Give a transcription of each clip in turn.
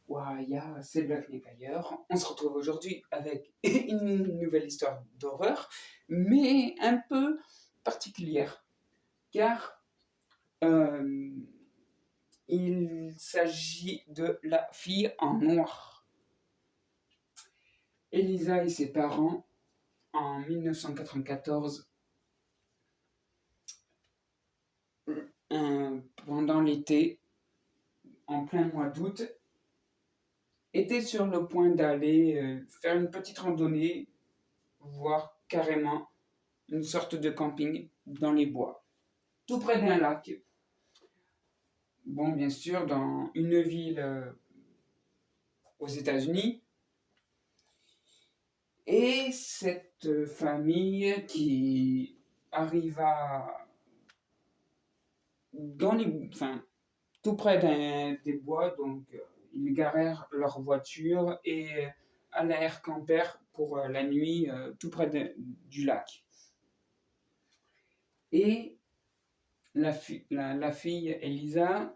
Waya, c'est Black Nécailleur. On se retrouve aujourd'hui avec une nouvelle histoire d'horreur, mais un peu particulière, car euh, il s'agit de la fille en noir. Elisa et ses parents, en 1994, pendant l'été, en plein mois d'août, étaient sur le point d'aller faire une petite randonnée, voire carrément une sorte de camping dans les bois, tout près d'un lac. Bon, bien sûr, dans une ville aux États-Unis. Et cette famille qui arriva dans les, enfin, tout près des bois, donc ils garèrent leur voiture et allèrent camper pour la nuit tout près du lac. Et la fille Elisa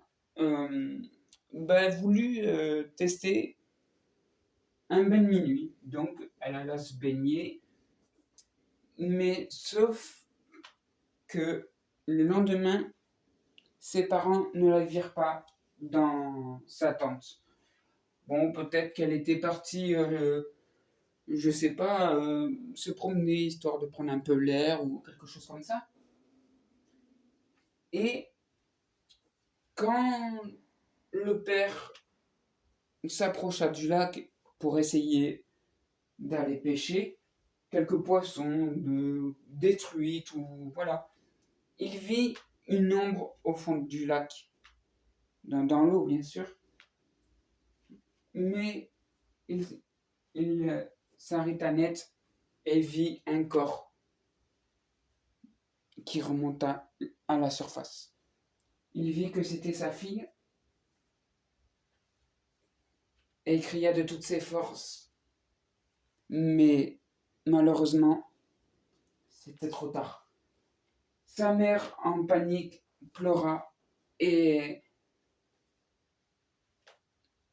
voulut tester un bain de minuit. Donc elle alla se baigner, mais sauf que le lendemain, ses parents ne la virent pas dans sa tente. Bon, peut-être qu'elle était partie, je sais pas, se promener histoire de prendre un peu l'air ou quelque chose comme ça. Et quand le père s'approcha du lac pour essayer d'aller pêcher quelques poissons, des truites ou voilà, il vit une ombre au fond du lac, dans l'eau bien sûr, mais il s'arrêta net et vit un corps qui remonta à la surface. Il vit que c'était sa fille et cria de toutes ses forces. Mais malheureusement, c'était trop tard. Sa mère, en panique, pleura et,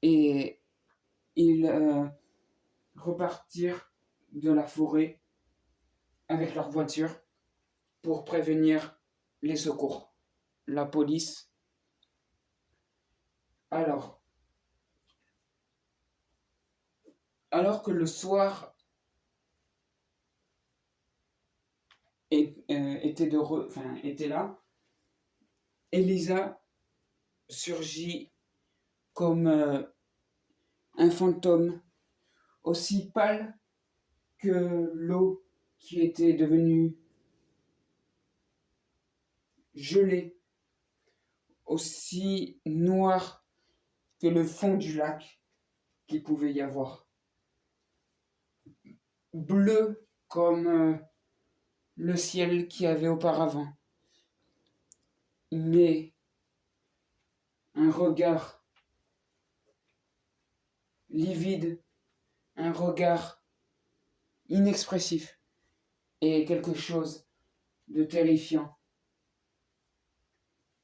et ils repartirent de la forêt avec leur voiture pour prévenir les secours, la police. Alors, alors que le soir était là, Elisa surgit comme un fantôme aussi pâle que l'eau qui était devenue gelée, aussi noire que le fond du lac qu'il pouvait y avoir, bleu comme le ciel qu'il y avait auparavant, mais un regard livide, un regard inexpressif et quelque chose de terrifiant.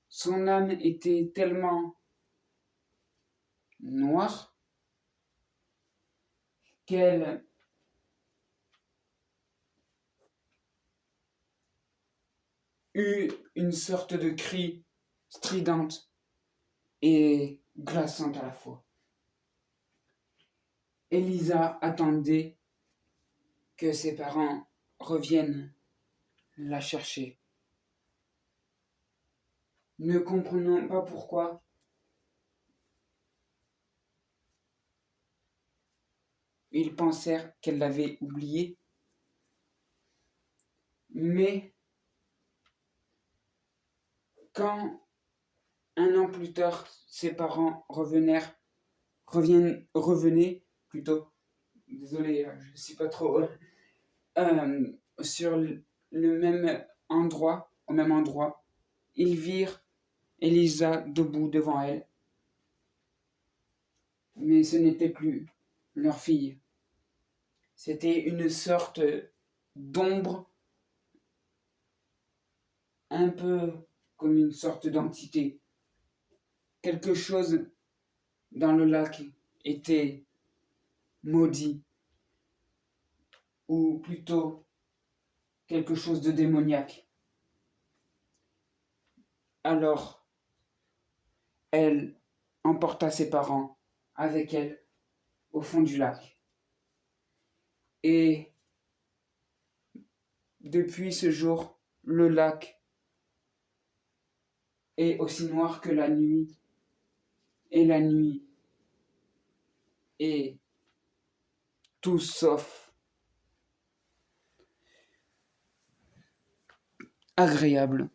Son âme était tellement noire qu'elle eut une sorte de cri stridente et glaçante à la fois. Elisa attendait que ses parents reviennent la chercher. Ne comprenant pas pourquoi, ils pensèrent qu'elle l'avait oublié, mais quand, un an plus tard, ses parents revenaient plutôt, désolé, je ne suis pas trop, sur le même endroit, au même endroit, ils virent Elisa debout devant elle, mais ce n'était plus leur fille. C'était une sorte d'ombre, un peu comme une sorte d'entité. Quelque chose dans le lac était maudit, ou plutôt quelque chose de démoniaque. Alors, elle emporta ses parents avec elle au fond du lac. Et depuis ce jour, le lac est aussi noir que la nuit, et la nuit est tout sauf agréable.